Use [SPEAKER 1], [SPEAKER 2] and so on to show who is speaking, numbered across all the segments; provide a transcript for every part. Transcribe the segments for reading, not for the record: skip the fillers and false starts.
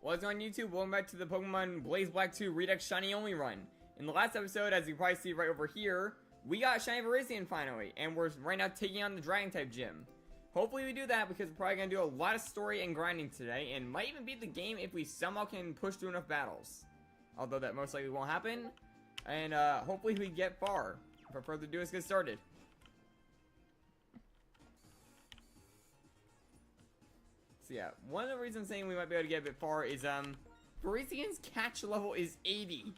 [SPEAKER 1] What's on YouTube? Welcome back to the Pokemon Blaze Black 2 Redux Shiny Only run. In the last episode, as you probably see right over here, we got Shiny Virizion finally, and we're right now taking on the Dragon-type gym. Hopefully we do that because we're probably going to do a lot of story and grinding today, and might even beat the game if we somehow can push through enough battles. Although that most likely won't happen, and hopefully we get far. Without further ado, let's get started. So yeah, one of the reasons I'm saying we might be able to get a bit far is, Virizion's catch level is 80.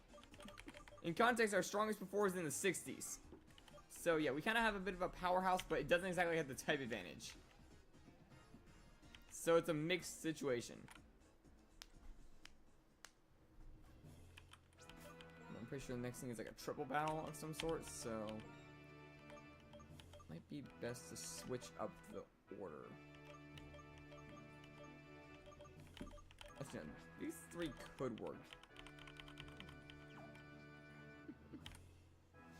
[SPEAKER 1] In context, our strongest before is in the 60s. So yeah, we kind of have a bit of a powerhouse, but it doesn't exactly have the type advantage. So it's a mixed situation. I'm pretty sure the next thing is like a triple battle of some sort, so might be best to switch up the order. Listen, these three could work.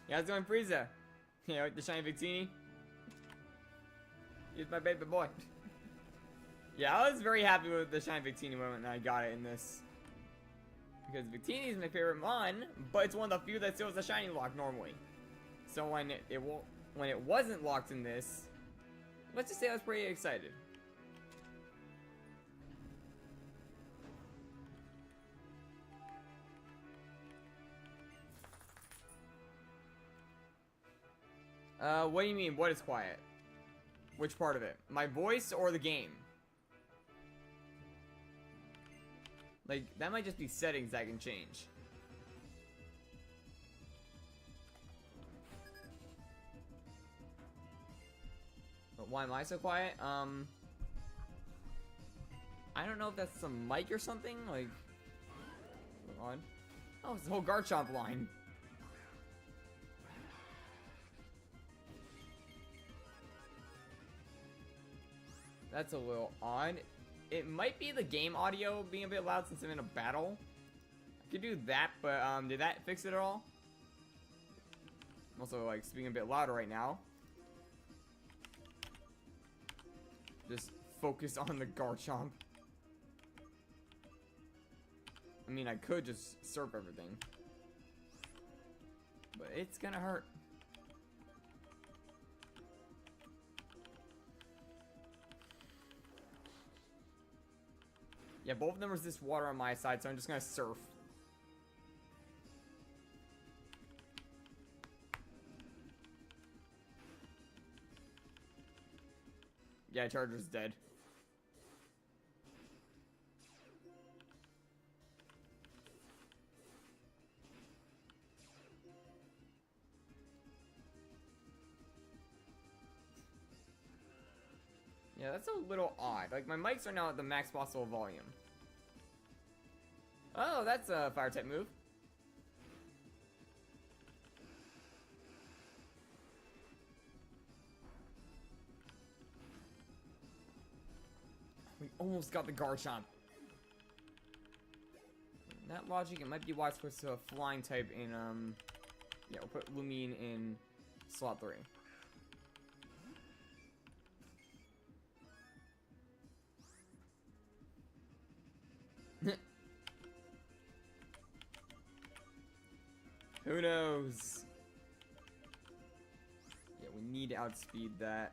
[SPEAKER 1] Yeah, how's it going, Frieza? Yeah, like the Shiny Victini? He's my baby boy. Yeah, I was very happy with the Shiny Victini moment and I got it in this. Because Victini is my favorite mon, but it's one of the few that still has a shiny lock normally. So when it wasn't locked in this, let's just say I was pretty excited. What do you mean, what is quiet? Which part of it? My voice or the game? Like, that might just be settings I can change. But why am I so quiet? I don't know if that's some mic or something, like... Hold on. Oh, it's the whole Garchomp line. That's a little odd. It might be the game audio being a bit loud since I'm in a battle. I could do that, but did that fix it at all? I'm also like speaking a bit louder right now. Just focus on the Garchomp. I mean, I could just surf everything, but it's gonna hurt. Yeah, both of them resist water on my side, so I'm just gonna surf. Yeah, Charger's dead. Yeah, that's a little odd. Like, my mics are now at the max possible volume. Oh, that's a fire type move. We almost got the Garchomp. In that logic, it might be wise for us to a flying type in, yeah, we'll put Lumine in slot 3. Who knows? Yeah, we need to outspeed that.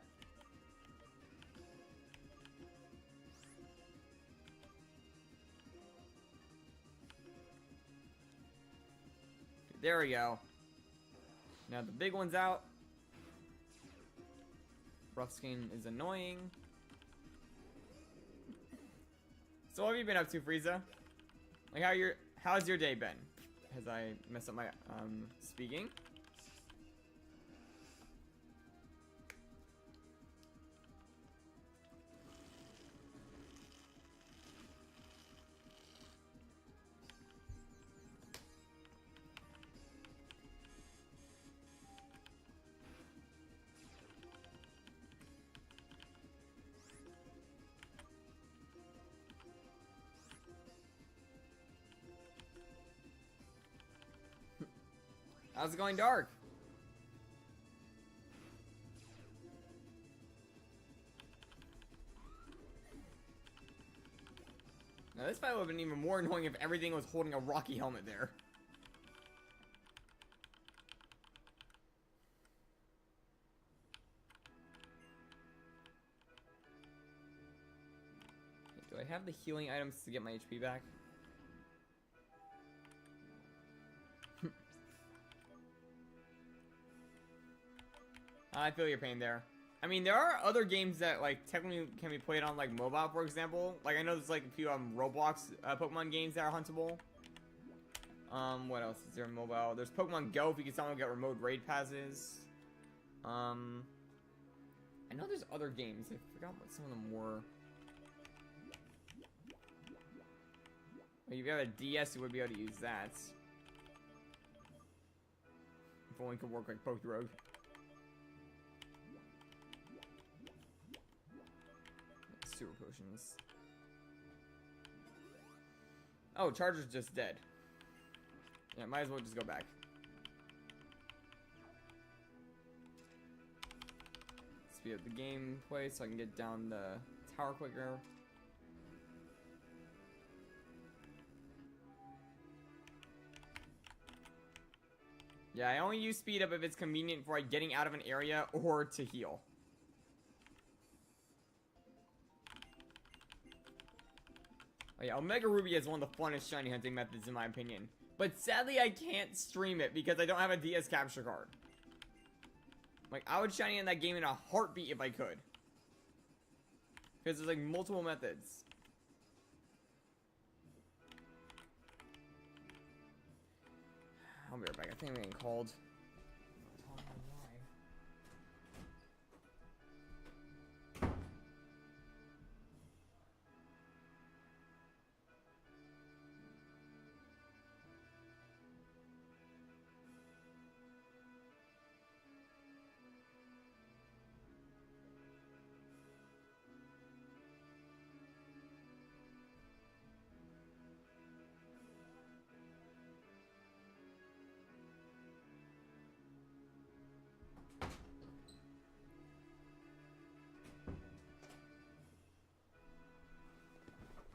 [SPEAKER 1] There we go. Now the big one's out. Rough skin is annoying. So what have you been up to, Frieza? Like how's your day been? Has I messed up my speaking? How's it going, Dark? Now this fight probably would have been even more annoying if everything was holding a Rocky helmet there. Do I have the healing items to get my HP back? I feel your pain there. I mean, there are other games that, like, technically can be played on, like, mobile, for example. Like, I know there's, like, a few, Roblox, Pokemon games that are huntable. What else is there mobile? There's Pokemon Go, if you can somehow get remote raid passes. I know there's other games. I forgot what some of them were. If you have a DS, you would be able to use that. If only it could work like Pokerogue. Super potions. Oh, Charger's just dead. Yeah, might as well just go back. Speed up the gameplay so I can get down the tower quicker. Yeah, I only use speed up if it's convenient for like getting out of an area or to heal. Oh yeah, Omega Ruby is one of the funnest shiny hunting methods in my opinion. But sadly I can't stream it because I don't have a DS capture card. Like, I would shiny in that game in a heartbeat if I could. Because there's like multiple methods. I'll be right back. I think I'm getting called.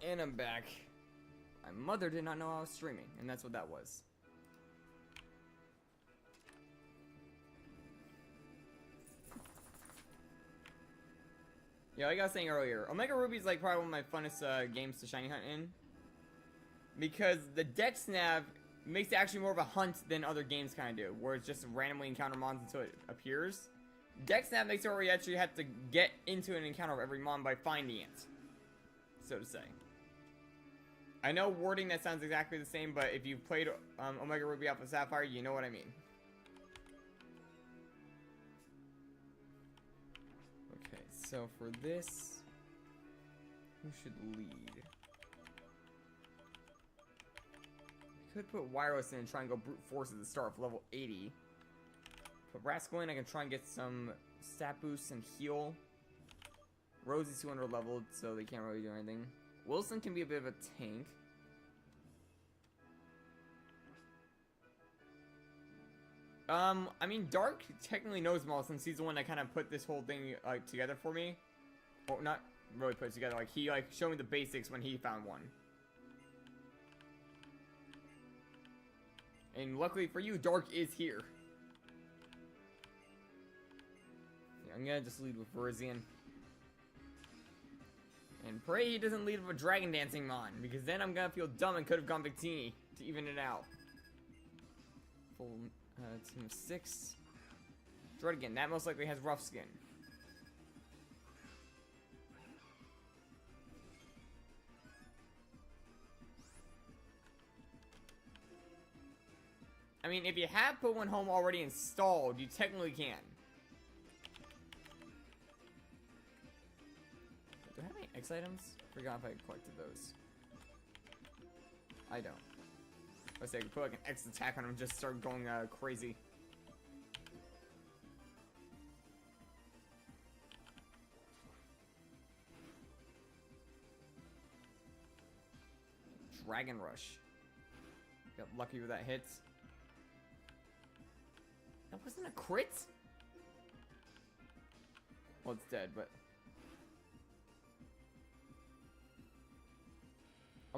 [SPEAKER 1] And I'm back. My mother did not know I was streaming, and that's what that was. Yeah, like I was saying earlier, Omega Ruby is like probably one of my funnest games to shiny hunt in. Because the Dex Nav makes it actually more of a hunt than other games kind of do, where it's just randomly encounter mons until it appears. Dex Nav makes it where you actually have to get into an encounter of every mon by finding it, so to say. I know wording that sounds exactly the same, but if you've played Omega Ruby Alpha Sapphire, you know what I mean. Okay, so for this, who should lead? I could put Wireless in and try and go brute force at the start of level 80. Put Rascal in, I can try and get some stat boosts and heal. Rosie's 200 leveled, so they can't really do anything. Wilson can be a bit of a tank. I mean, Dark technically knows them all since he's the one that kind of put this whole thing together for me. Well, not really put it together. Like, he showed me the basics when he found one. And luckily for you, Dark is here. Yeah, I'm gonna just lead with Verizian. And pray he doesn't lead with a Dragon Dancing Mon, because then I'm gonna feel dumb and could have gone Victini to even it out. Full team of 6. Dread again, that most likely has rough skin. I mean, if you have put one home already installed, you technically can. Do I have any X items? Forgot if I collected those. I don't. I was saying, I could put like an X attack on him and just start going crazy. Dragon Rush. Got lucky with that hit. That wasn't a crit? Well, it's dead, but...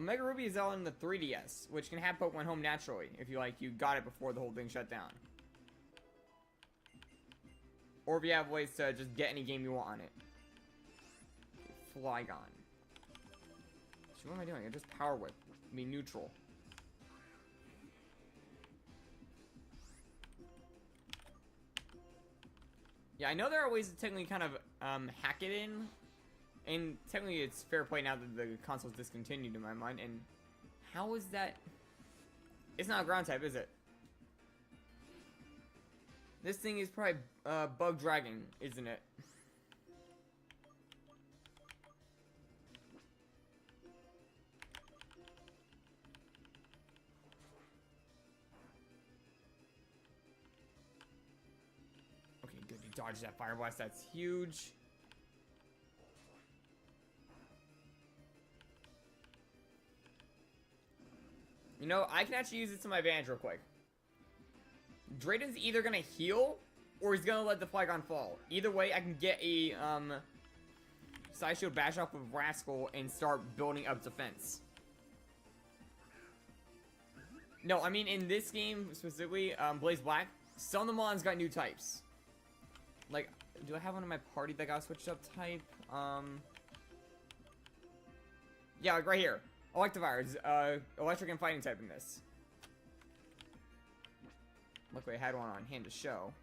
[SPEAKER 1] Omega Ruby is out on the 3DS, which can have Pokemon Home naturally, if you got it before the whole thing shut down. Or if you have ways to just get any game you want on it. Flygon. So what am I doing? I just Power Whip. Be neutral. Yeah, I know there are ways to technically kind of hack it in. And technically it's fair play now that the console's discontinued in my mind. And how is that? It's not a ground type, is it? This thing is probably Bug Dragon, isn't it? Okay, good. You dodged that Fire Blast. That's huge. You know, I can actually use this to my advantage real quick. Drayden's either gonna heal, or he's gonna let the Flygon fall. Either way, I can get a, Side Shield Bash off of Rascal and start building up defense. No, I mean, in this game, specifically, Blaze Black, some of the Mons got new types. Like, do I have one in my party that got switched up type? Yeah, like right here. Electivire is electric and fighting type in this. Luckily I had one on hand to show.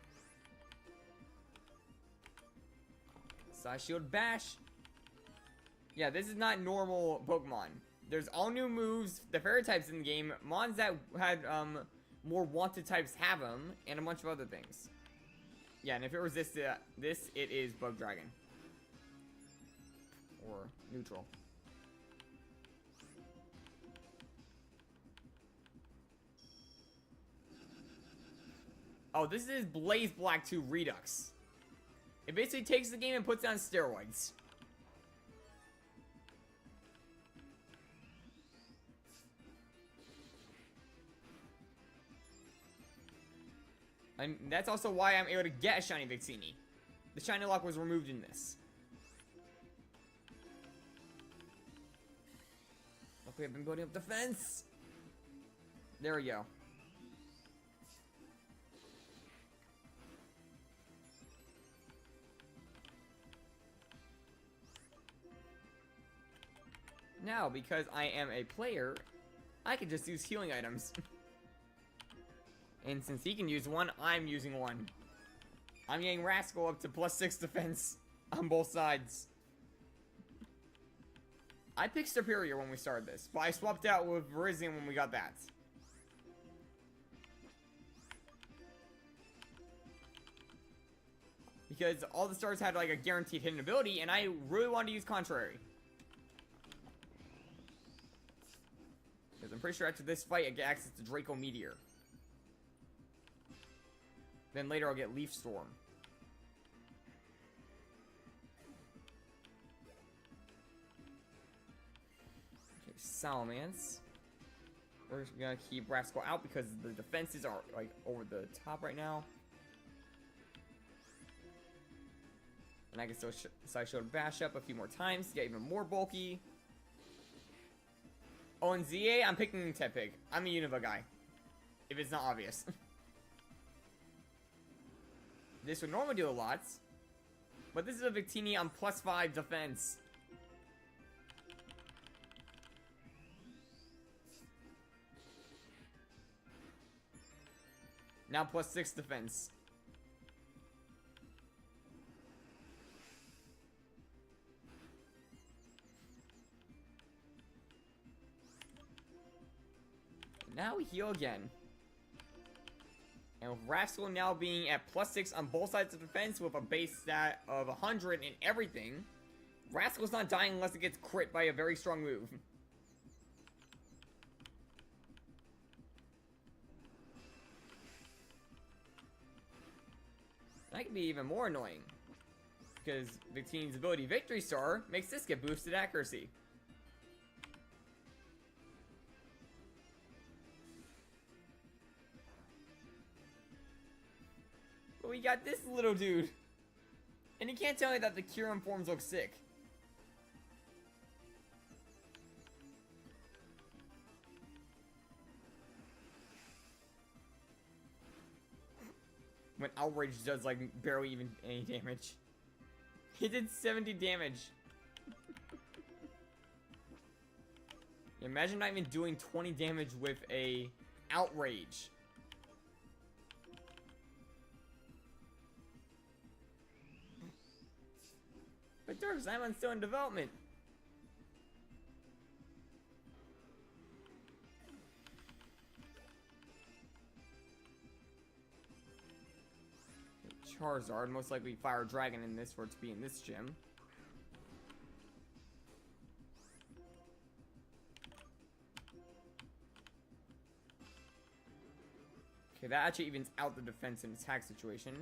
[SPEAKER 1] Side Shield Bash. Yeah, this is not normal Pokemon. There's all new moves, the fairy types in the game, Mons that had more wanted types have them, and a bunch of other things. Yeah, and if it resists this, it is Bug Dragon. Or neutral. Oh, this is Blaze Black 2 Redux. It basically takes the game and puts it on steroids. And that's also why I'm able to get a Shiny Victini. The Shiny Lock was removed in this. Luckily I've been building up defense. There we go. Now, because I am a player, I can just use healing items. And since he can use one, I'm using one. I'm getting Rascal up to +6 defense on both sides. I picked Superior when we started this, but I swapped out with Virizion when we got that. Because all the stars had like a guaranteed hidden ability, and I really wanted to use Contrary. Because I'm pretty sure after this fight I get access to Draco Meteor. Then later I'll get Leaf Storm. Okay, Salamence. We're gonna keep Rascal out because the defenses are like over the top right now. And I can still Side Shield Bash up a few more times to get even more bulky. Oh, and ZA, I'm picking Tepig. I'm a Unova guy. If it's not obvious. This would normally do a lot. But this is a Victini on +5 defense. Now +6 defense. Now we heal again. And with Rascal now being at +6 on both sides of defense with a base stat of 100 and everything, Rascal's not dying unless it gets crit by a very strong move. That could be even more annoying. Because Victini's ability Victory Star makes this get boosted accuracy. But we got this little dude. And you can't tell me that the Kyurem forms look sick. When Outrage does, like, barely even any damage. He did 70 damage. Imagine not even doing 20 damage with a Outrage. But Dark Simon's still in development. Charizard, most likely Fire Dragon in this for it to be in this gym. Okay, that actually evens out the defense and attack situation.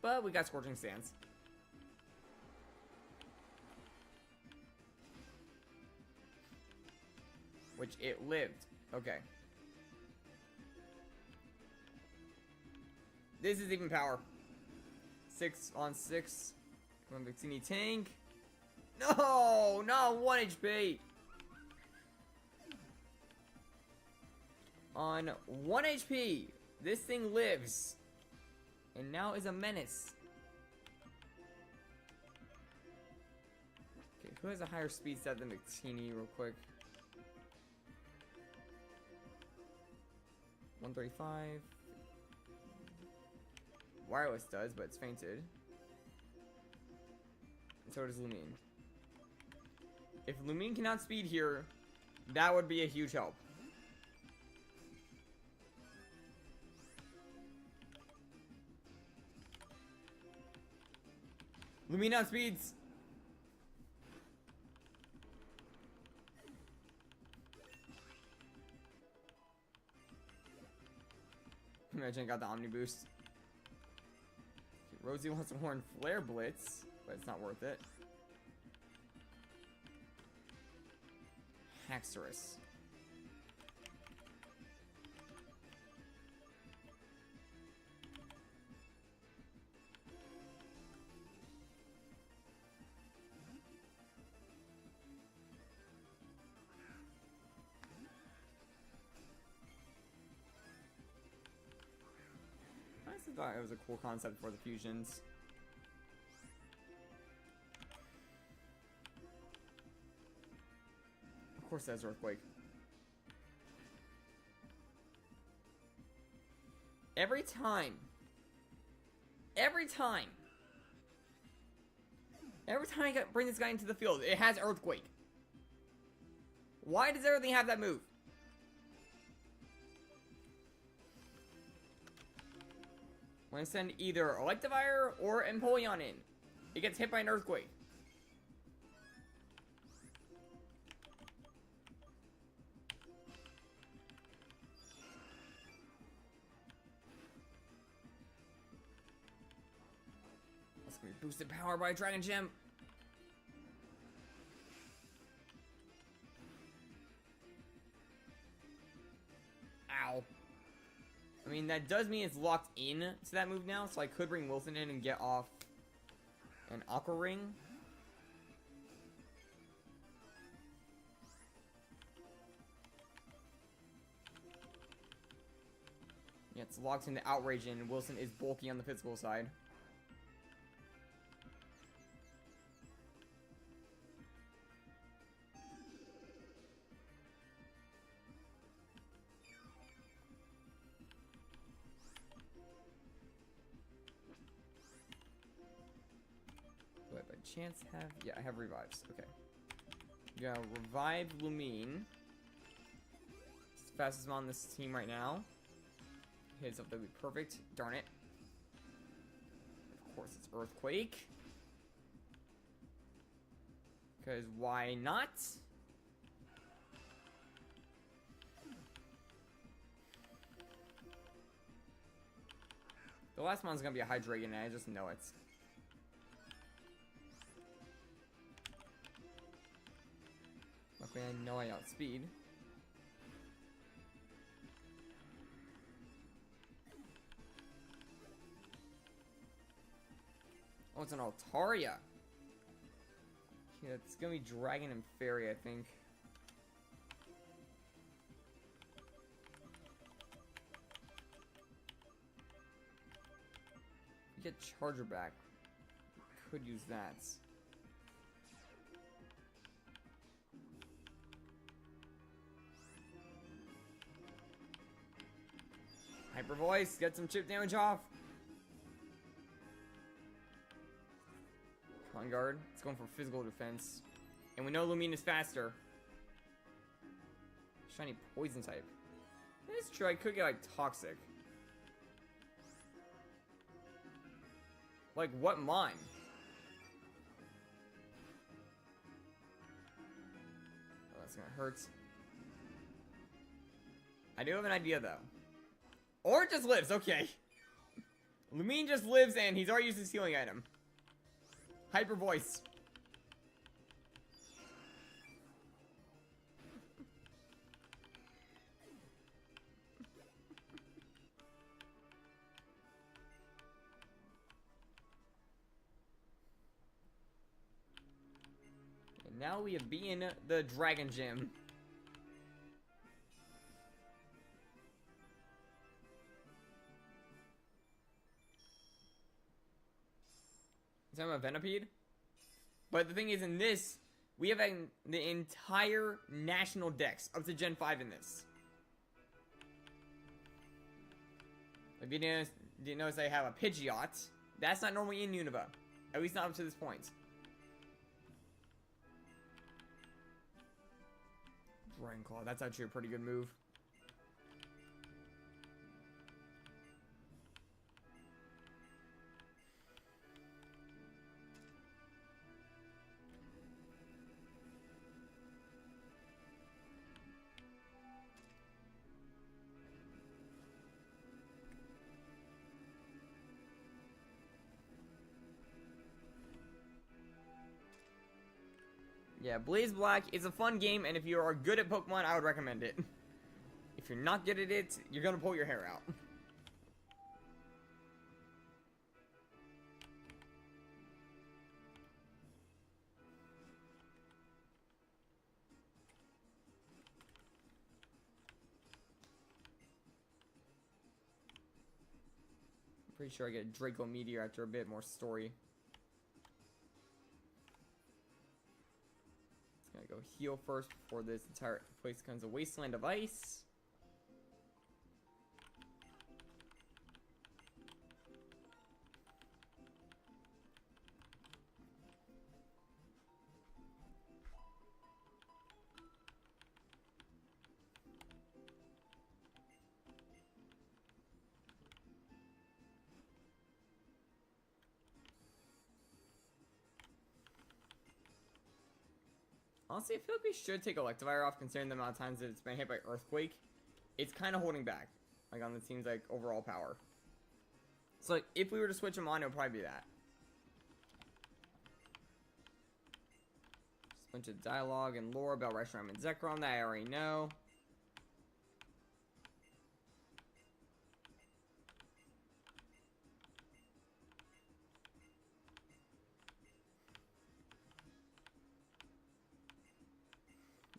[SPEAKER 1] But we got Scorching Sands. Which it lived. Okay. This is even power. 6 on 6. Come on, Victini tank. No! Not 1 HP! On 1 HP, this thing lives. And now is a menace. Okay, who has a higher speed stat than Victini real quick? 135. Wireless does, but it's fainted. And so does Lumine. If Lumine can outspeed here, that would be a huge help. Lumine outspeeds! Imagine I got the Omni Boost. Okay, Rosie wants to horn Flare Blitz, but it's not worth it. Haxorus. I thought it was a cool concept for the fusions. Of course it has Earthquake. Every time I bring this guy into the field, it has Earthquake. Why does everything have that move? When I send either Electivire or Empoleon in, it gets hit by an Earthquake. That's gonna be boosted power by Dragon Gem. Ow. I mean, that does mean it's locked in to that move now, so I could bring Wilson in and get off an Aqua Ring. Yeah, it's locked into Outrage, and Wilson is bulky on the physical side. Chance have... Yeah, I have revives. Okay. Yeah, revive Lumine. It's the fastest one on this team right now. Hits up, that'd be perfect. Darn it. Of course, it's Earthquake. Because why not? The last one's gonna be a Hydreigon, and I just know it. Luckily, I know I outspeed. Oh, it's an Altaria. Yeah, it's gonna be Dragon and Fairy, I think. Get Charger back. Could use that. Hyper Voice, get some chip damage off. On guard, it's going for physical defense. And we know Lumine is faster. Shiny Poison type. It's true, I could get like Toxic. Like what mine? Oh, that's gonna hurt. I do have an idea though. Or it just lives, okay. Lumine just lives and he's already used his healing item. Hyper Voice. And now we have beaten the Dragon Gym. Is that a Venipede? But the thing is, in this, we have the entire national dex up to Gen 5 in this. If you didn't notice, I have a Pidgeot. That's not normally in Unova. At least not up to this point. Dragon Claw, that's actually a pretty good move. Yeah, Blaze Black is a fun game, and if you are good at Pokemon, I would recommend it. If you're not good at it, you're gonna pull your hair out. I'm pretty sure I get Draco Meteor after a bit more story. Gotta go heal first before this entire place becomes a wasteland of ice. Honestly, I feel like we should take Electivire off considering the amount of times that it's been hit by Earthquake. It's kind of holding back, like on the team's like overall power. So like, if we were to switch them on, it would probably be that. Just a bunch of dialogue and lore about Reshiram and Zekrom that I already know.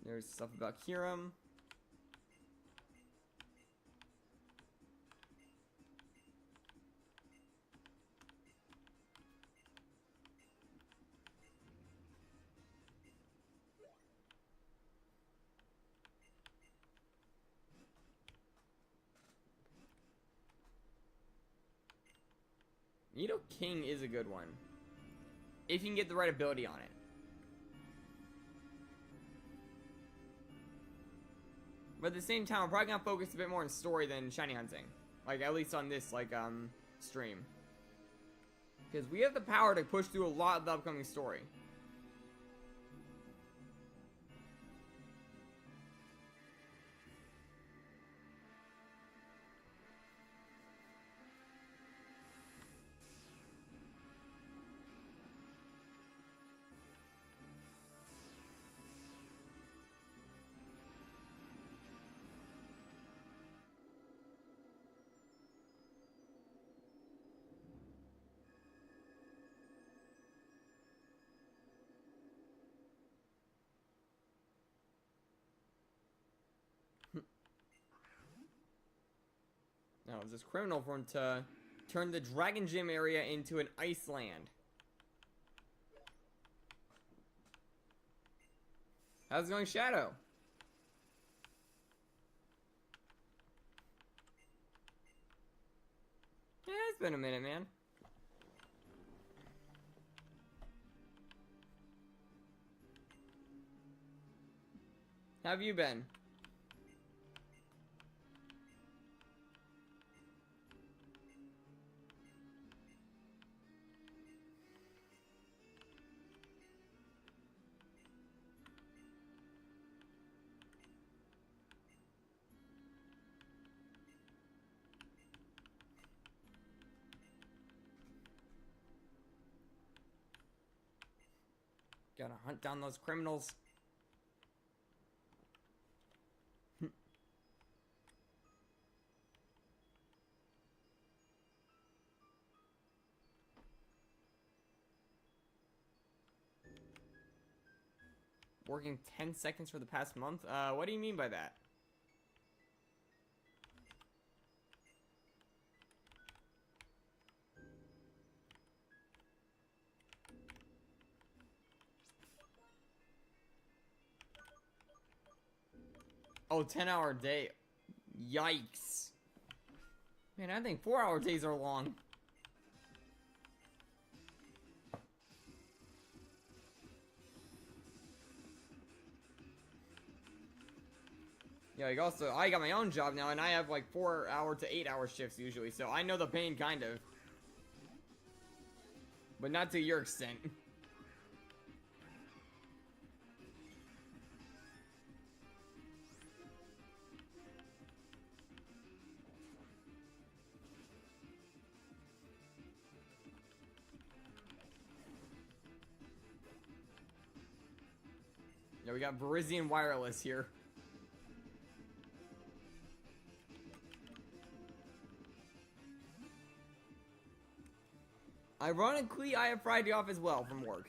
[SPEAKER 1] There's stuff about Kyurem. Nido King is a good one. If you can get the right ability on it. But at the same time, I'm probably gonna focus a bit more on story than shiny hunting. Like, at least on this, like, stream. Because we have the power to push through a lot of the upcoming story. No, it's just criminal for him to turn the Dragon Gym area into an ice land. How's it going, Shadow? Yeah, it's been a minute, man. How have you been? Gotta hunt down those criminals. Working 10 seconds for the past month? What do you mean by that? Oh, 10-hour day. Yikes. Man, I think 4-hour days are long. Yeah, like also, I got my own job now, and I have like 4-hour to 8-hour shifts usually, so I know the pain, kind of. But not to your extent. Yeah, we got Verizian Wireless here. Ironically, I have Friday off as well from work.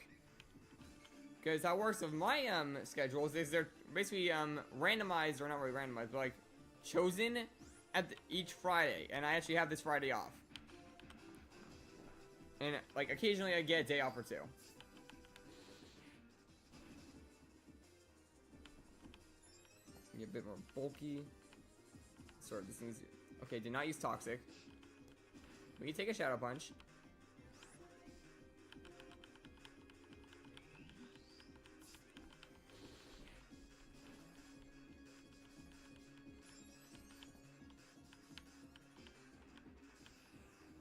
[SPEAKER 1] Because how it works with my schedules is they're basically randomized, or not really randomized, but like chosen at each Friday. And I actually have this Friday off. And like occasionally I get a day off or two. Get a bit more bulky. Sorry, this thing's... Okay, did not use Toxic. We can take a Shadow Punch.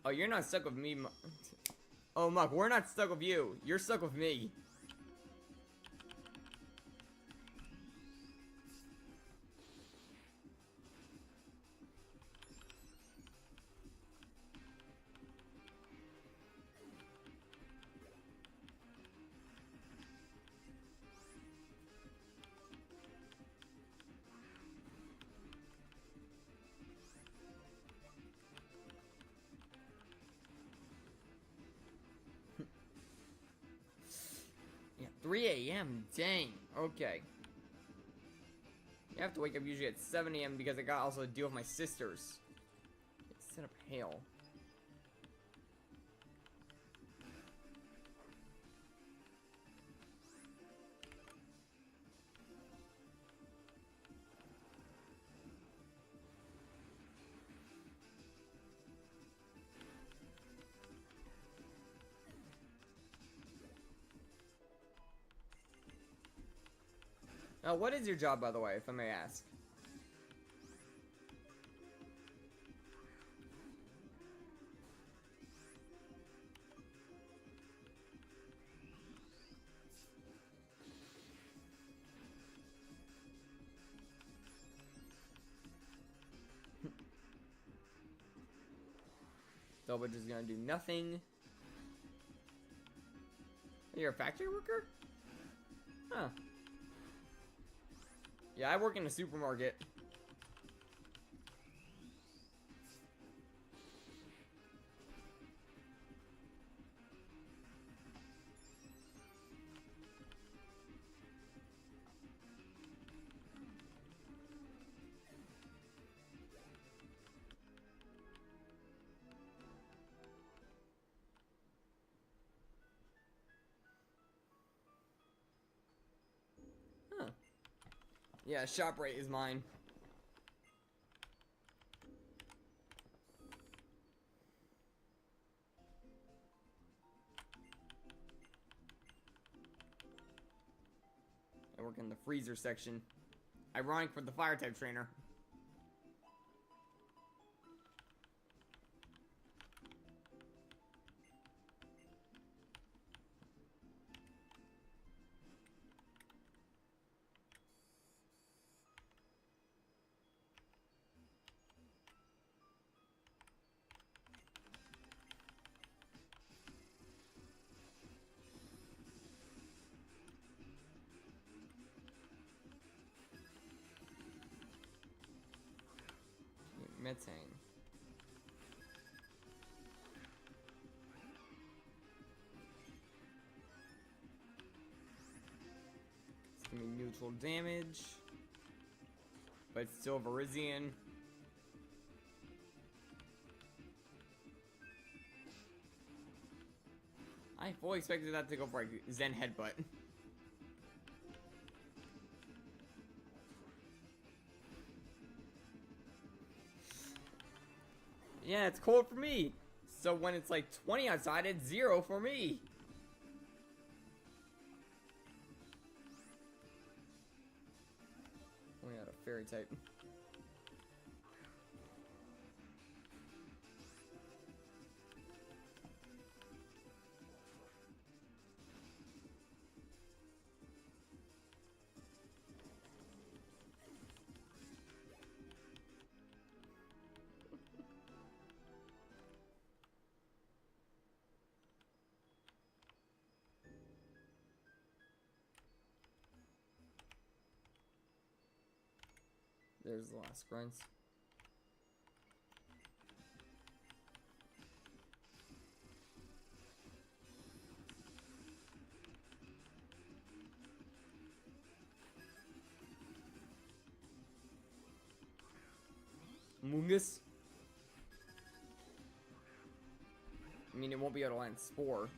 [SPEAKER 1] Oh, you're not stuck with me. Oh, Muck, we're not stuck with you. You're stuck with me. Yeah, 3 a.m. Dang. Okay. You have to wake up usually at 7 a.m. because I got also to deal with my sisters. Set up hail. Now, what is your job, by the way, if I may ask? Double just gonna do nothing. You're a factory worker? Huh. Yeah, I work in a supermarket. Yeah, shop rate is mine. I work in the freezer section. Ironic for the fire type trainer. Methane. It's gonna be neutral damage, but it's still Virizion. I fully expected that to go for like Zen Headbutt. Yeah, it's cold for me. So when it's like 20 outside, it's 0 for me. Only out of fairy type. There's the last grunts. Mungus. I mean, it won't be able to land Spore.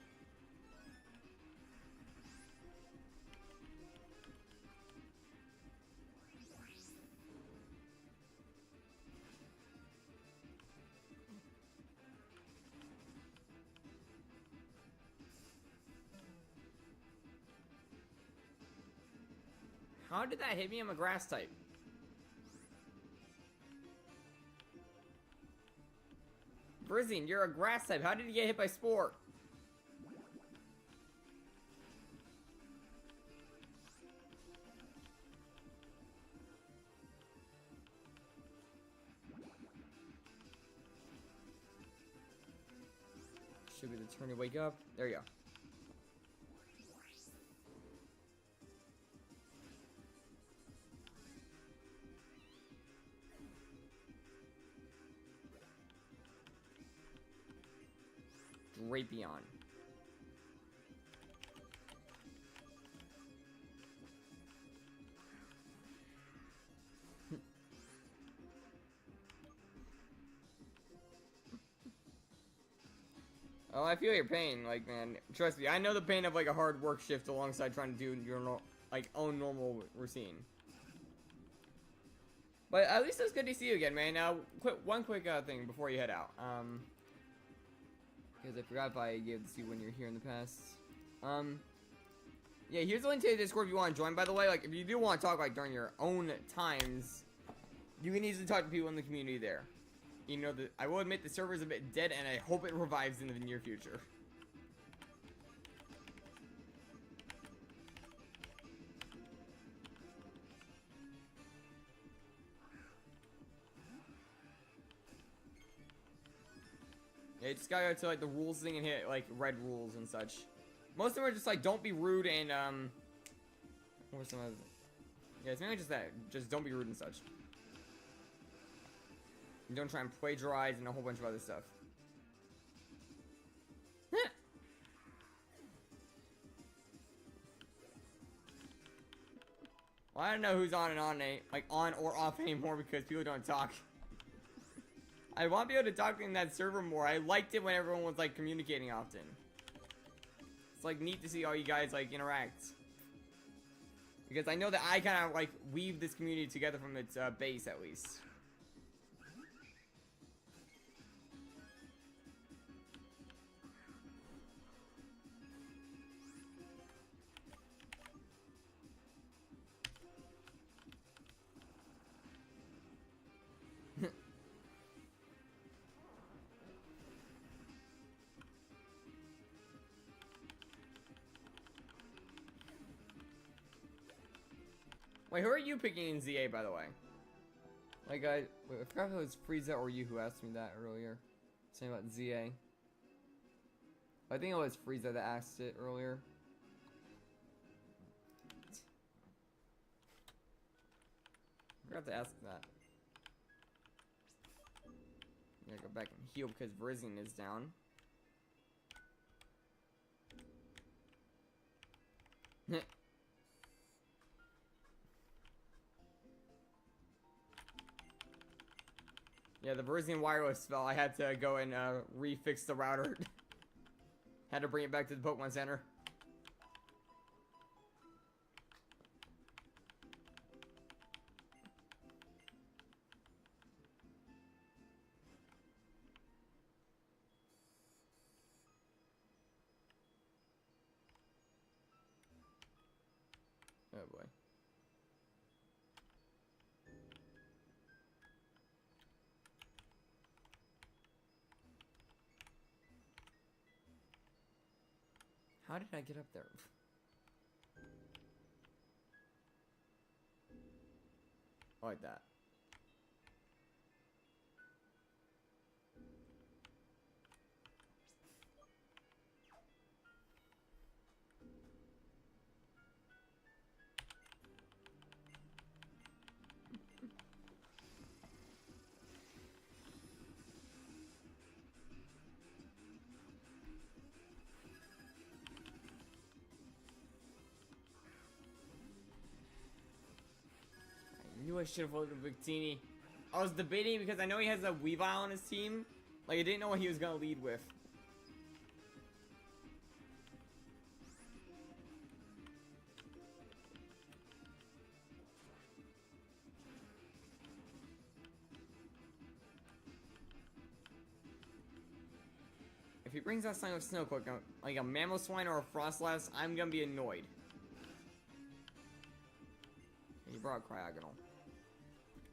[SPEAKER 1] How did that hit me? I'm a grass type. Virizion, you're a grass type. How did you get hit by Spore? Should be the turn to wake up. There you go. Drapion. Oh, I feel your pain. Like, man, trust me, I know the pain of like a hard work shift alongside trying to do your like own normal routine. But at least it's good to see you again, man. Now, one quick thing before you head out. Because I forgot if I gave this to you when you're here in the past. Yeah, here's the link to the Discord if you want to join, by the way. Like, if you do want to talk, like, during your own times, you can easily talk to people in the community there. You know, I will admit the server's a bit dead, and I hope it revives in the near future. Yeah, you just gotta go to like the rules thing and hit like red rules and such. Most of them are just like don't be rude and what were some of the... Yeah, it's mainly just that. Just don't be rude and such. And don't try and plagiarize and a whole bunch of other stuff. Well, I don't know who's on and on, like on or off anymore because people don't talk. I want to be able to talk in that server more. I liked it when everyone was like communicating often. It's like neat to see all you guys like interact. Because I know that I kind of like weave this community together from its base at least. Wait, who are you picking in ZA, by the way? Like, I forgot if it was Frieza or you who asked me that earlier. Saying about ZA. I think it was Frieza that asked it earlier. I forgot to ask that. I'm gonna go back and heal because Virizion is down. Yeah, the Virizion wireless fell. I had to go and refix the router. Had to bring it back to the Pokemon Center. Oh boy. How did I get up there? Like that. I knew I should have voted Victini. I was debating because I know he has a Weavile on his team. Like, I didn't know what he was gonna lead with. If he brings out something with Snowcloak, like a Mamoswine or a Frostlass, I'm gonna be annoyed. And he brought Cryogonal.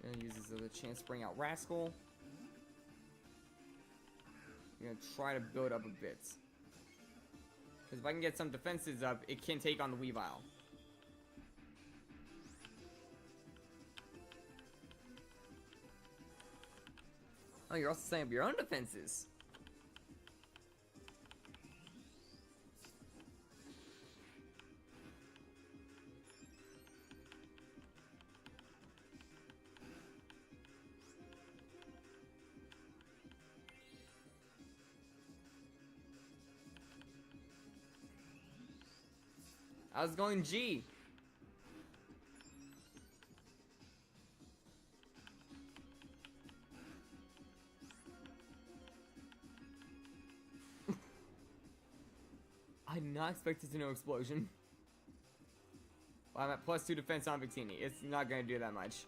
[SPEAKER 1] And uses the chance to bring out Rascal. I'm gonna try to build up a bit. Because if I can get some defenses up, it can take on the Weavile. Oh, you're also setting up your own defenses. I was going G. I did not expect it to no explosion. Well, I'm at +2 defense on Victini. It's not gonna do that much.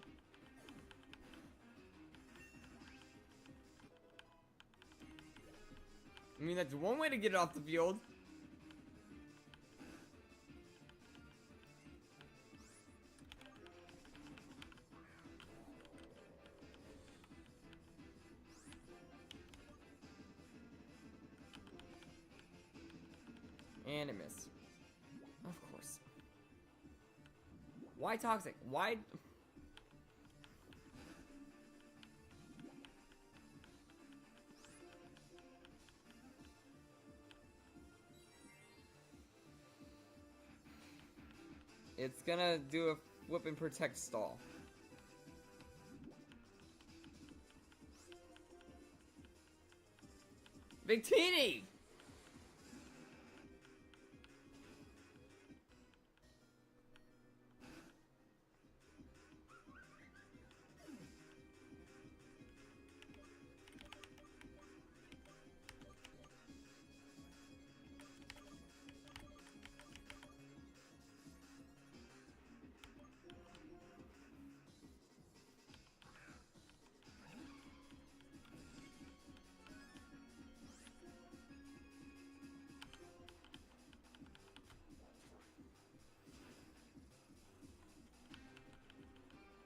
[SPEAKER 1] I mean, that's one way to get it off the field. And it missed. Of course. Why toxic? Why? It's gonna do a whip and protect stall. Victini!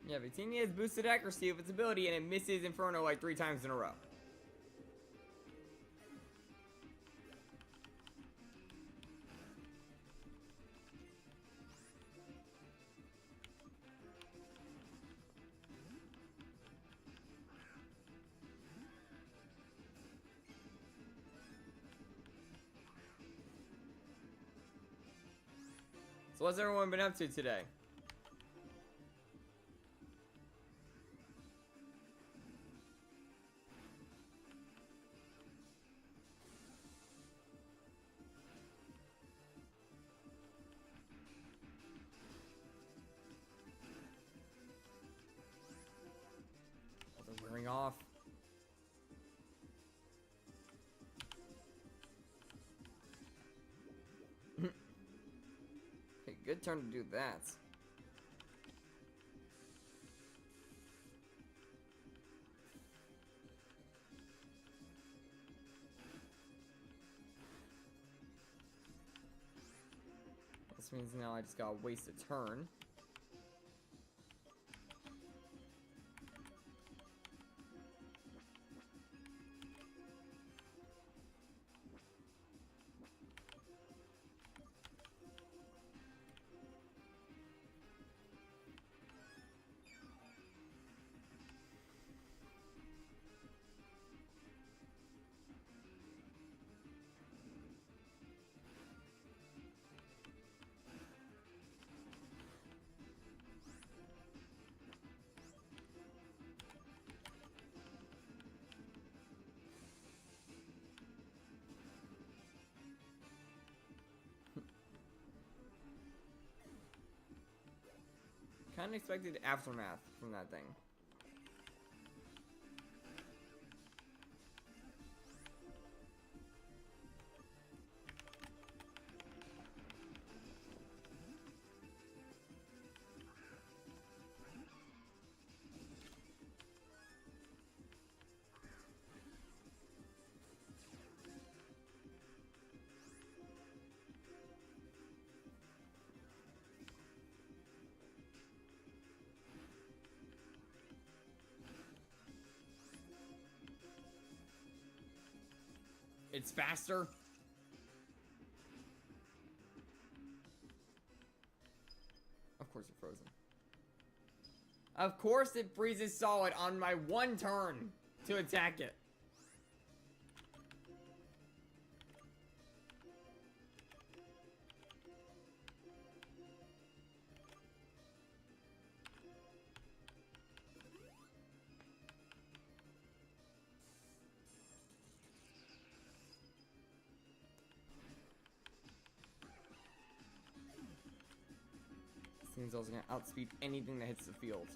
[SPEAKER 1] Yeah, Victini has boosted accuracy of its ability and it misses Inferno like 3 times in a row. So what's everyone been up to today? Oh, they're wearing off. Okay, good turn to do that. This means now I just gotta waste a turn. Kind of expected aftermath from that thing. It's faster. Of course you're frozen. Of course it freezes solid on my one turn to attack it. This thing's also gonna outspeed anything that hits the field.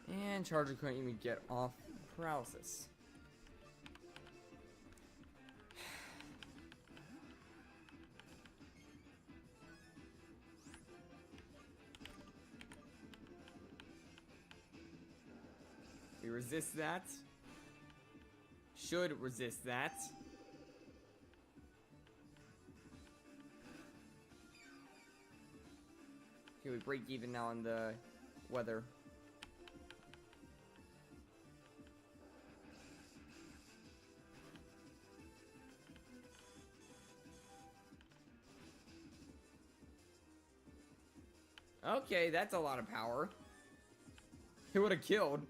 [SPEAKER 1] And Charger couldn't even get off paralysis. We resist that. Should resist that. Okay, we break even now on the weather. Okay, that's a lot of power. It would have killed.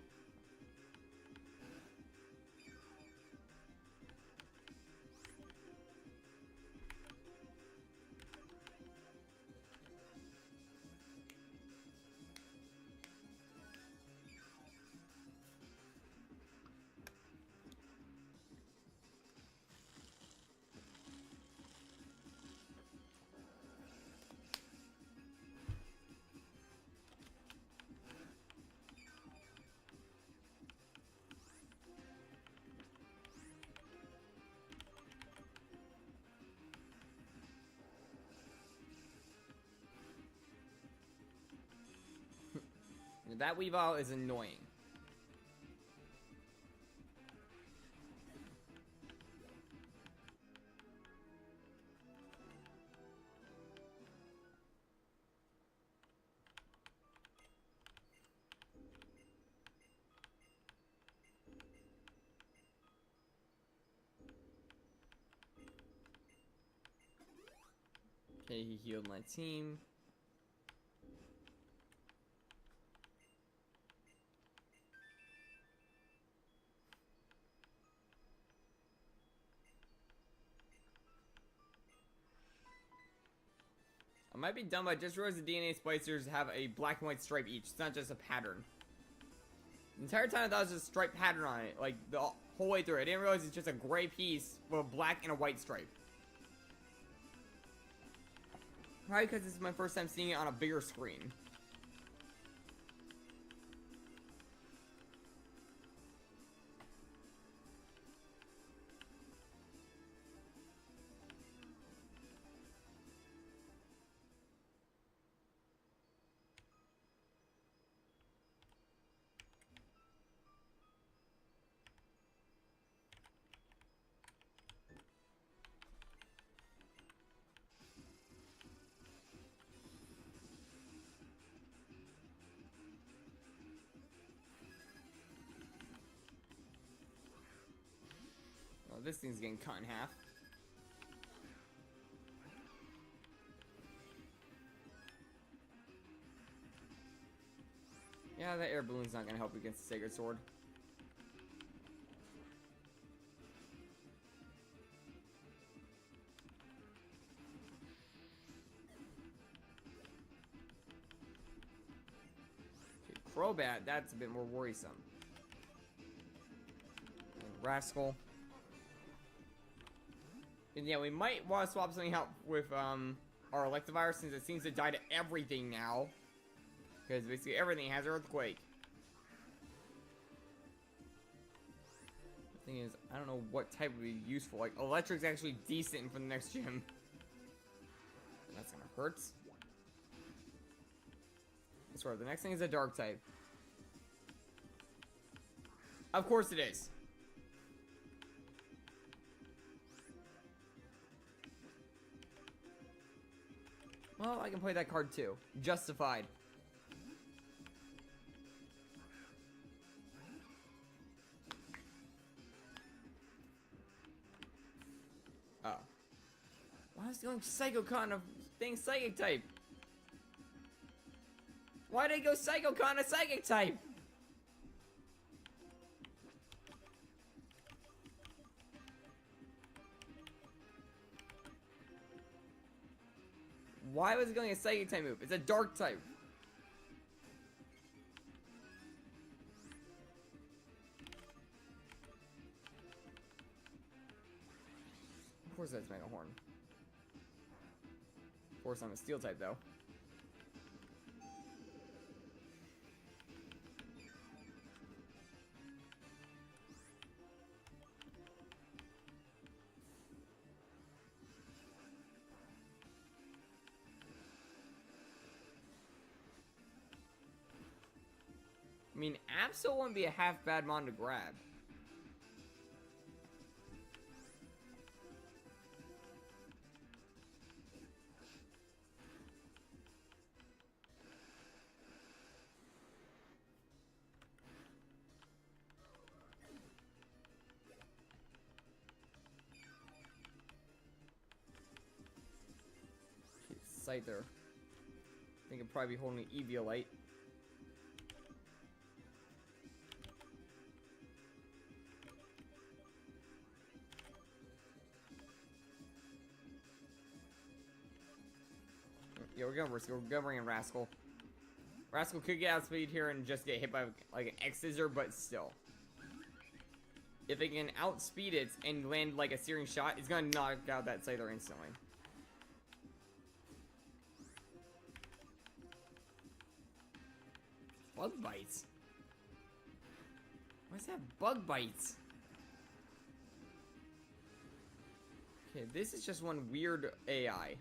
[SPEAKER 1] that Weavile is annoying. Okay, he healed my team. I might be dumb, but I just realized the DNA splicers have a black and white stripe each. It's not just a pattern. The entire time I thought it was just a striped pattern on it, like the whole way through. I didn't realize it's just a gray piece with a black and a white stripe. Probably because this is my first time seeing it on a bigger screen. Oh, this thing's getting cut in half. Yeah, that air balloon's not gonna help against the Sacred Sword. Okay, Crobat, that's a bit more worrisome. And Rascal. And yeah, we might want to swap something out with our Electivire since it seems to die to everything now. Because basically everything has Earthquake. The thing is, I don't know what type would be useful. Like, Electric's actually decent for the next gym. That's gonna hurt. I swear, the next thing is a Dark type. Of course it is. Well, I can play that card too. Justified. Oh. Why is it going Psychocon of thing Psychic type? Why did it go Psychocon a Psychic type? Why was it going a Psychic type move? It's a Dark type. Of course that's Mega Horn. Of course I'm a Steel type though. I mean, Absol wouldn't be a half bad mon to grab. Scyther. I think it'd probably be holding an Eviolite. Yeah, we're gonna bring in Rascal. Rascal could get outspeed here and just get hit by like an X-Scissor, but still. If it can outspeed it and land like a searing shot, it's gonna knock out that Scyther instantly. Bug bites? Why is that bug bites? Okay, this is just one weird AI.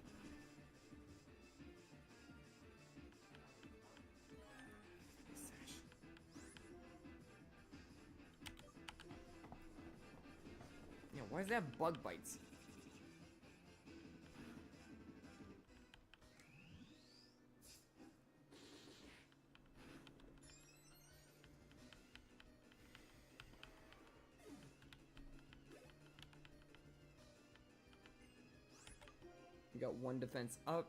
[SPEAKER 1] Why does that have bug bites? We got one defense up.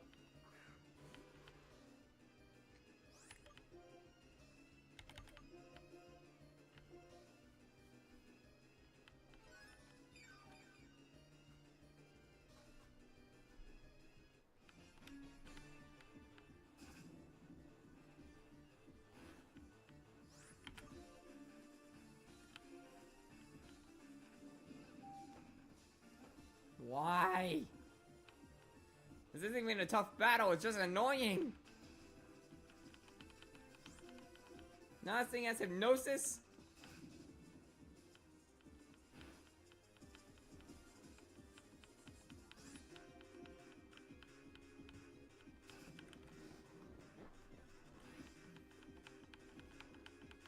[SPEAKER 1] Why? This isn't even a tough battle, it's just annoying. Now this thing has hypnosis?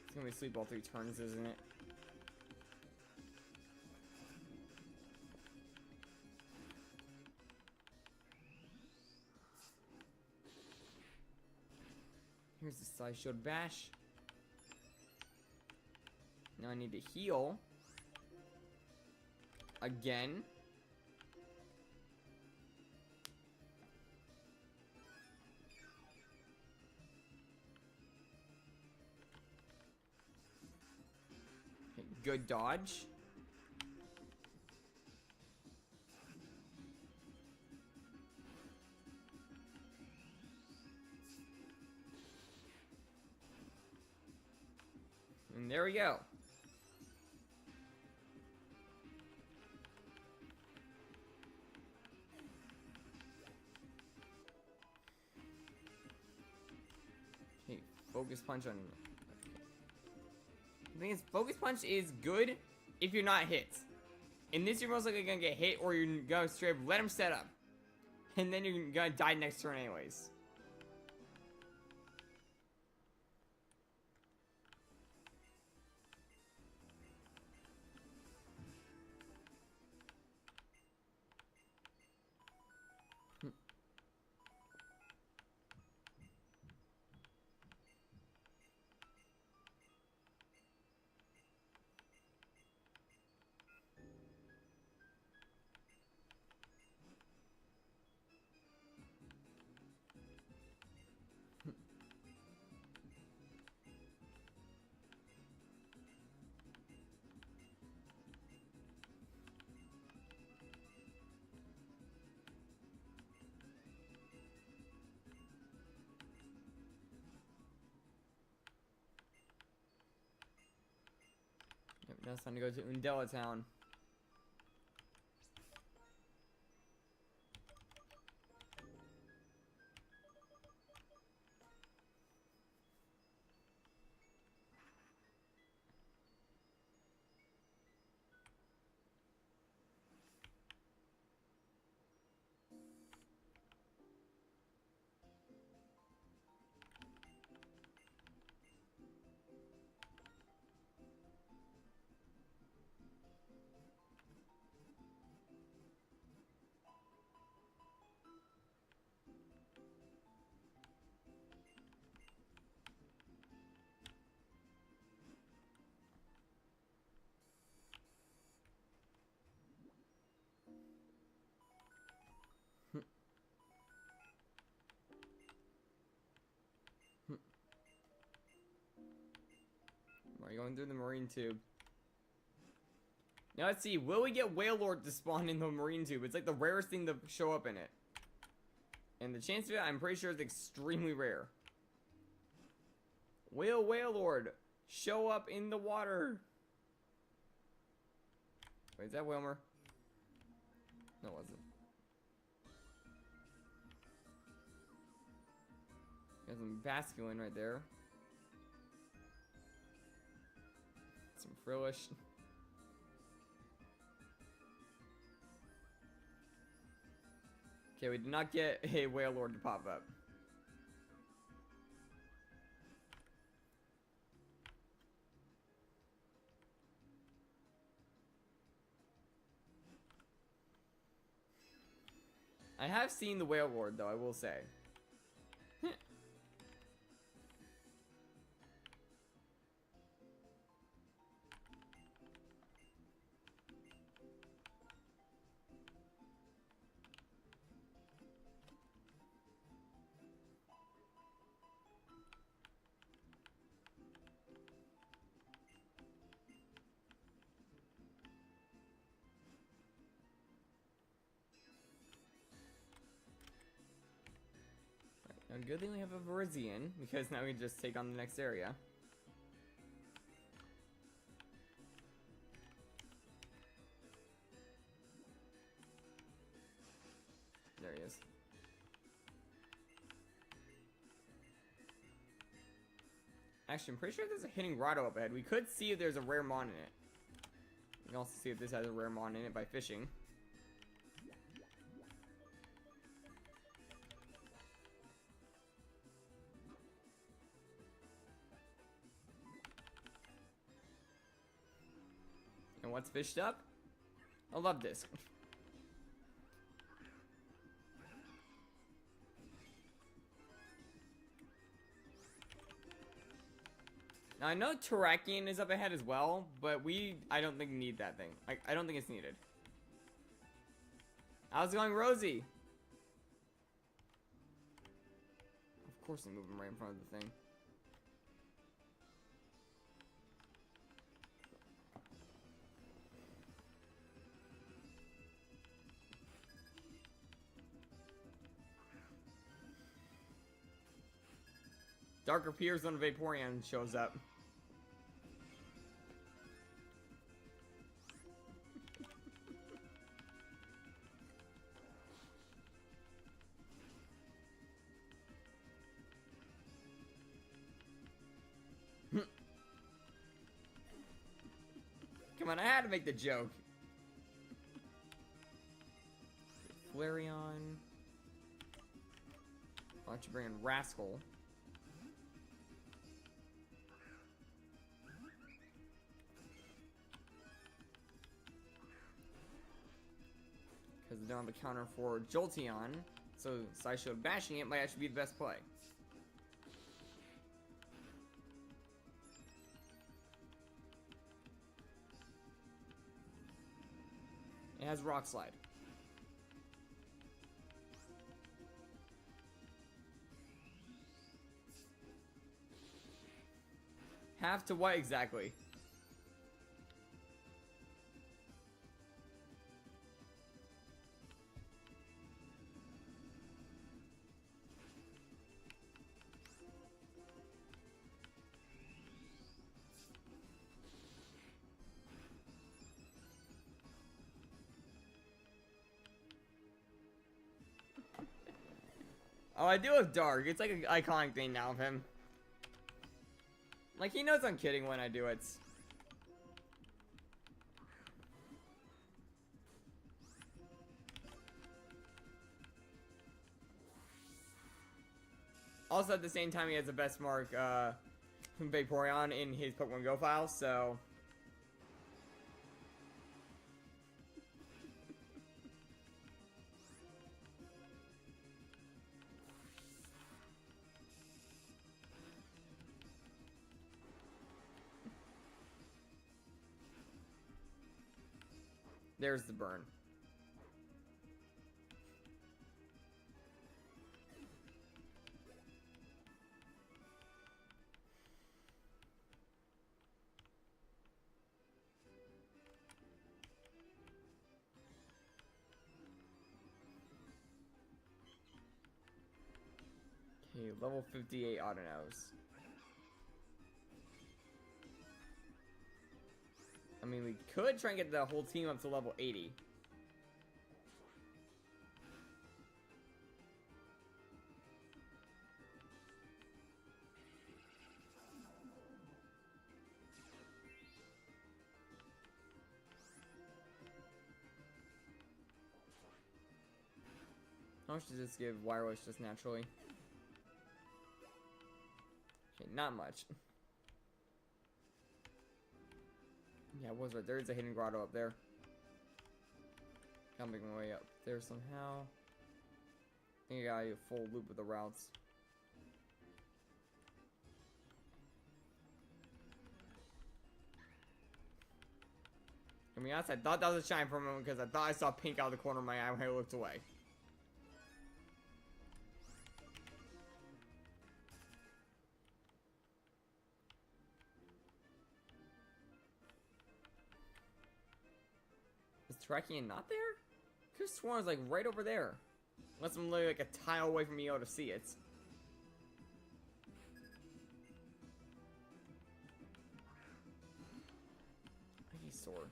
[SPEAKER 1] It's gonna be sleep all 3 turns, isn't it? Here's the Side Shield Bash. Now I need to heal. Again. Okay, good dodge. And there we go. Okay, Focus Punch on... The thing is, Focus Punch is good if you're not hit. In this, you're most likely gonna get hit, or you're gonna straight up let him set up. And then you're gonna die next turn anyways. Yep, now it's time to go to Undella Town. We're going through the marine tube. Now let's see, will we get Wailord to spawn in the marine tube? It's like the rarest thing to show up in it. And the chance of it, I'm pretty sure, is extremely rare. Will Wailord show up in the water? Wait, is that Wilmer? No, it wasn't. Got some Basculin right there. Some Frillish. Okay, we did not get a Wailord to pop up. I have seen the Whale Lord, though, I will say. Now, good thing we have a Virizion, because now we can just take on the next area. There he is. Actually, I'm pretty sure there's a hidden grotto up ahead. We could see if there's a rare mon in it. We can also see if this has a rare mon in it by fishing. And what's fished up? I love this. Now I know Terrakion is up ahead as well, but I don't think need that thing. I don't think it's needed. How's it going, Rosie? Of course I'm moving right in front of the thing. Dark appears when Vaporeon shows up. Come on, I had to make the joke. Flareon. Why don't you bring in Rascal? Because they don't have a counter for Jolteon, so Sideshow bashing it might actually be the best play. It has Rock Slide. Half to what exactly? Oh, I do have Dark. It's like an iconic thing now of him. Like, he knows I'm kidding when I do it. Also, at the same time, he has the best mark, Vaporeon in his Pokemon Go file, so... There's the burn. Okay, level 58 Autonos. I mean, we could try and get the whole team up to level 80. How much does this give Wireless just naturally? Okay, not much. Yeah, I was right. There is a hidden grotto up there. Gotta make my way up there somehow. You got a full loop of the routes. I mean, honestly, I thought that was a shine for a moment because I thought I saw pink out of the corner of my eye when I looked away. Is Terrakion not there? Could have sworn it was like right over there. Unless I'm literally like a tile away from being able to see it. Sword.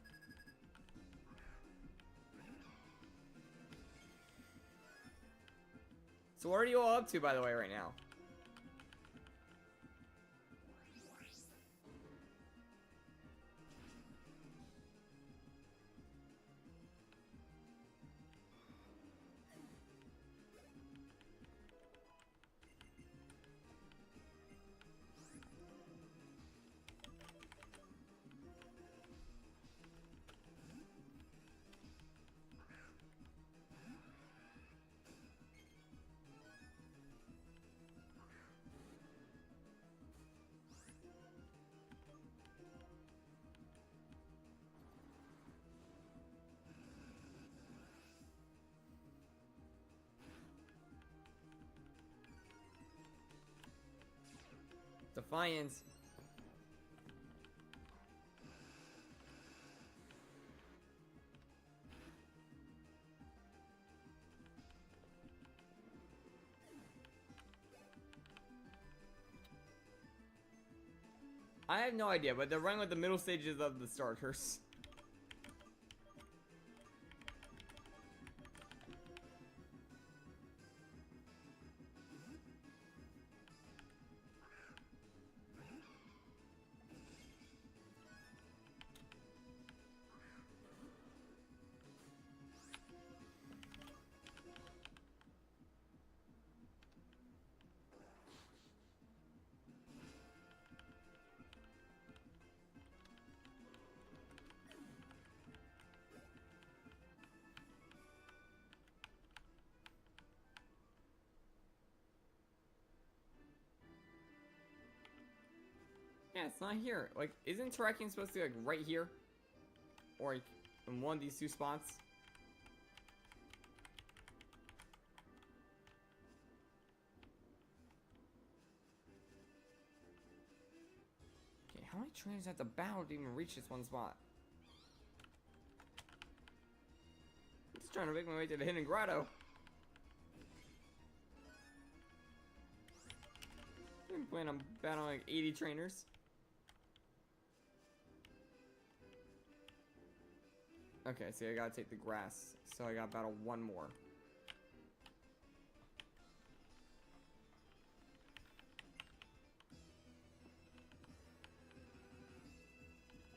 [SPEAKER 1] So what are you all up to, by the way, right now? Defiance. I have no idea, but they're running with the middle stages of the starters. Yeah, it's not here. Like, isn't Terrakion supposed to be like right here? Or like in one of these two spots? Okay, how many trainers have to battle to even reach this one spot? I'm just trying to make my way to the hidden grotto. I'm planning on battling like 80 trainers. Okay, see, I gotta take the grass, so I gotta battle one more.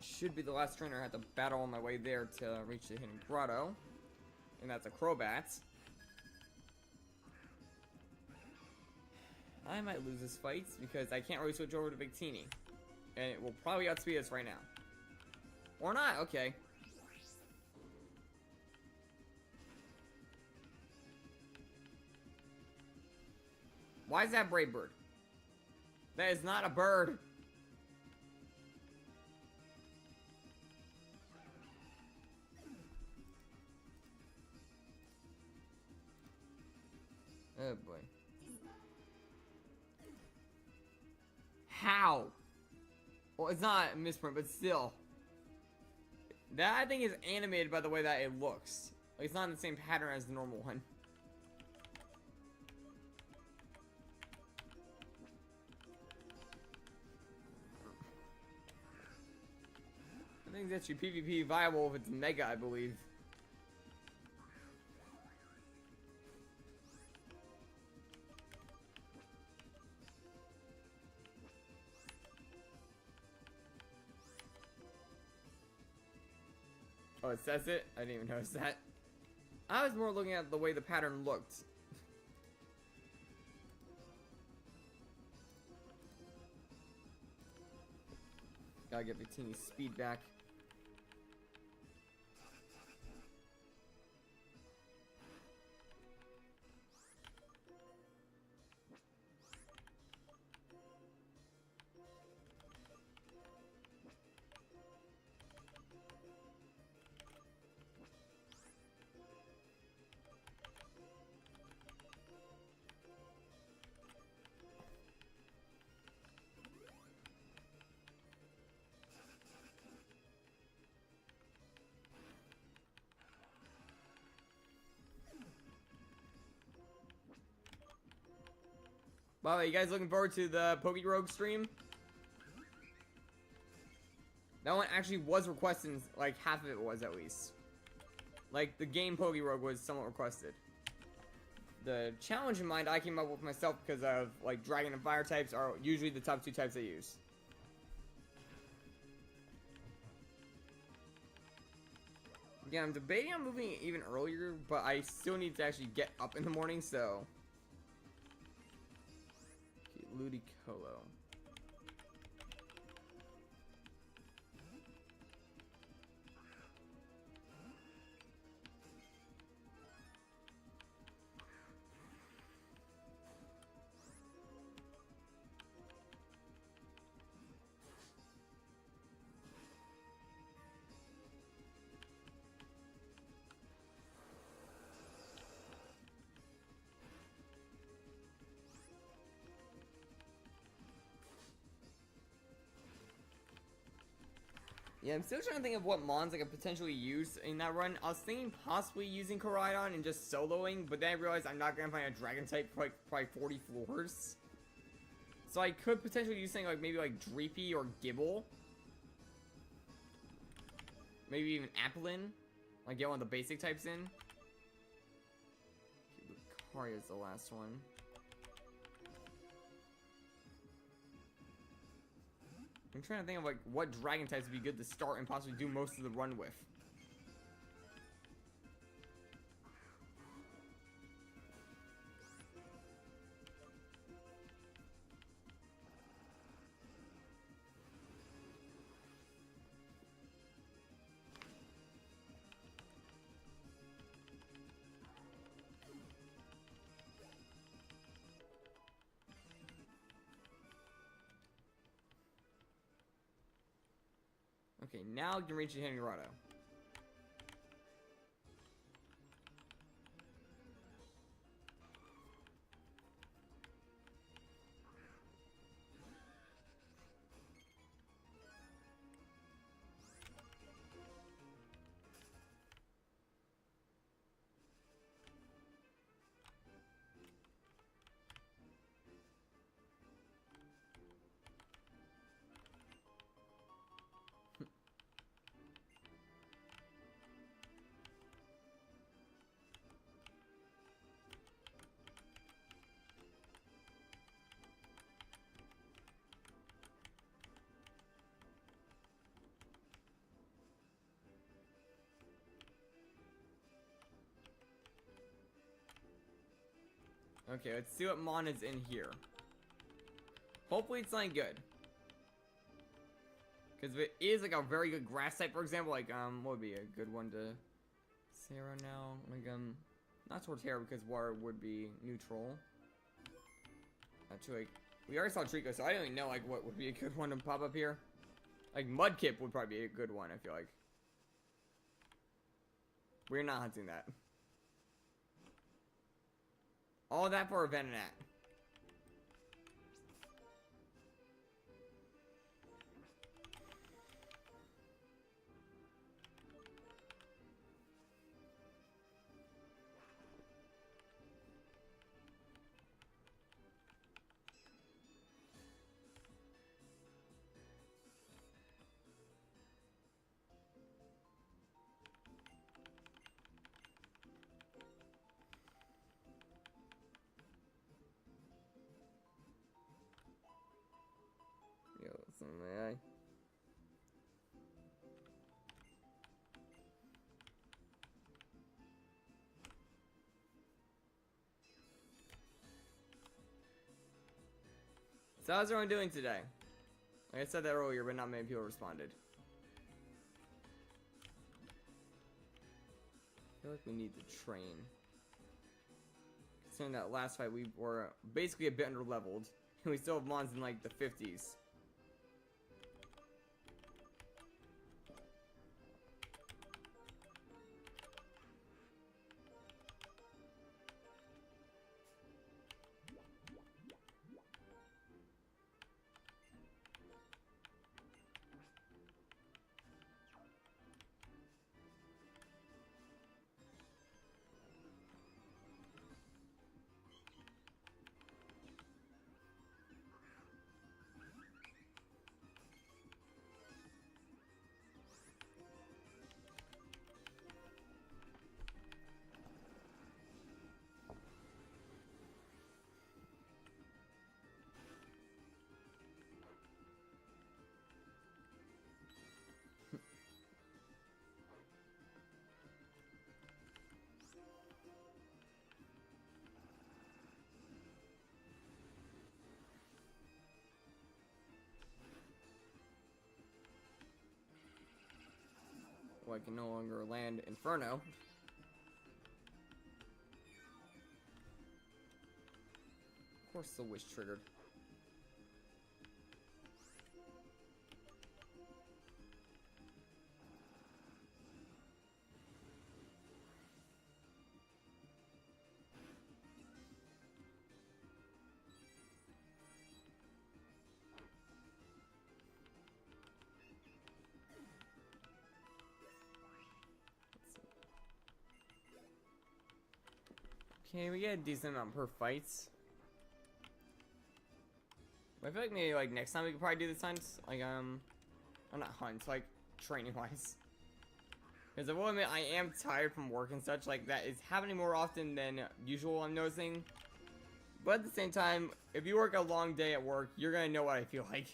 [SPEAKER 1] Should be the last trainer I have to battle on my way there to reach the hidden grotto. And that's a Crobat. I might lose this fight because I can't really switch over to Victini. And it will probably outspeed us right now. Or not, okay. Why is that Brave Bird? That is not a bird. Oh boy. How? Well, it's not a misprint, but still. That, I think, is animated by the way that it looks. Like, it's not in the same pattern as the normal one. I think it's actually PvP viable if it's Mega, I believe. Oh, it says it? I didn't even notice that. I was more looking at the way the pattern looked. Gotta get Victini's speed back. By the way, you guys looking forward to the Rogue stream? That one actually was requested, like half of it was at least. Like the game Rogue was somewhat requested. The challenge in mind I came up with myself because of like dragon and fire types are usually the top 2 types I use. Yeah, I'm debating on moving it even earlier, but I still need to actually get up in the morning, so. Okay, Ludicolo. Yeah, I'm still trying to think of what mons I could potentially use in that run. I was thinking possibly using Koraidon and just soloing, but then I realized I'm not going to find a dragon type for like probably 40 floors. So I could potentially use something like maybe like Dreepy or Gibble. Maybe even Applin. Like get one of the basic types in. Lucario is the last one. I'm trying to think of like what dragon types would be good to start and possibly do most of the run with. Okay, now you can reach Henry Rado. Okay, let's see what mon is in here. Hopefully it's something good. Because if it is like a very good grass type, for example, like, what would be a good one to say right now? Like, not Torterra because water would be neutral. Actually, like, we already saw Trico, so I don't even know, like, what would be a good one to pop up here. Like, Mudkip would probably be a good one, I feel like. We're not hunting that. All that for a Venonat. Yo, something in my eye. So how's everyone doing today? Like I said that earlier, but not many people responded. I feel like we need to train. Considering that last fight we were basically a bit under leveled, and we still have mons in like the 50s. I can no longer land Inferno. Of course the wish triggered. Okay, we get a decent amount per fights. But I feel like maybe like next time we could probably do this hunt. Like I'm not hunt, like training wise. Because I will admit I am tired from work and such, like that is happening more often than usual, I'm noticing. But at the same time, if you work a long day at work, you're gonna know what I feel like.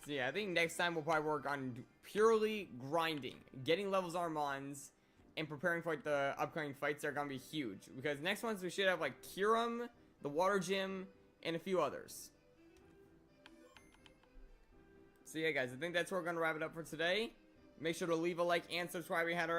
[SPEAKER 1] So yeah, I think next time we'll probably work on purely grinding, getting levels on our mons, and preparing for like the upcoming fights that are gonna be huge. Because next ones we should have like Kyurem, the Water Gym, and a few others. So yeah guys, I think that's where we're gonna wrap it up for today. Make sure to leave a like and subscribe if you haven't already.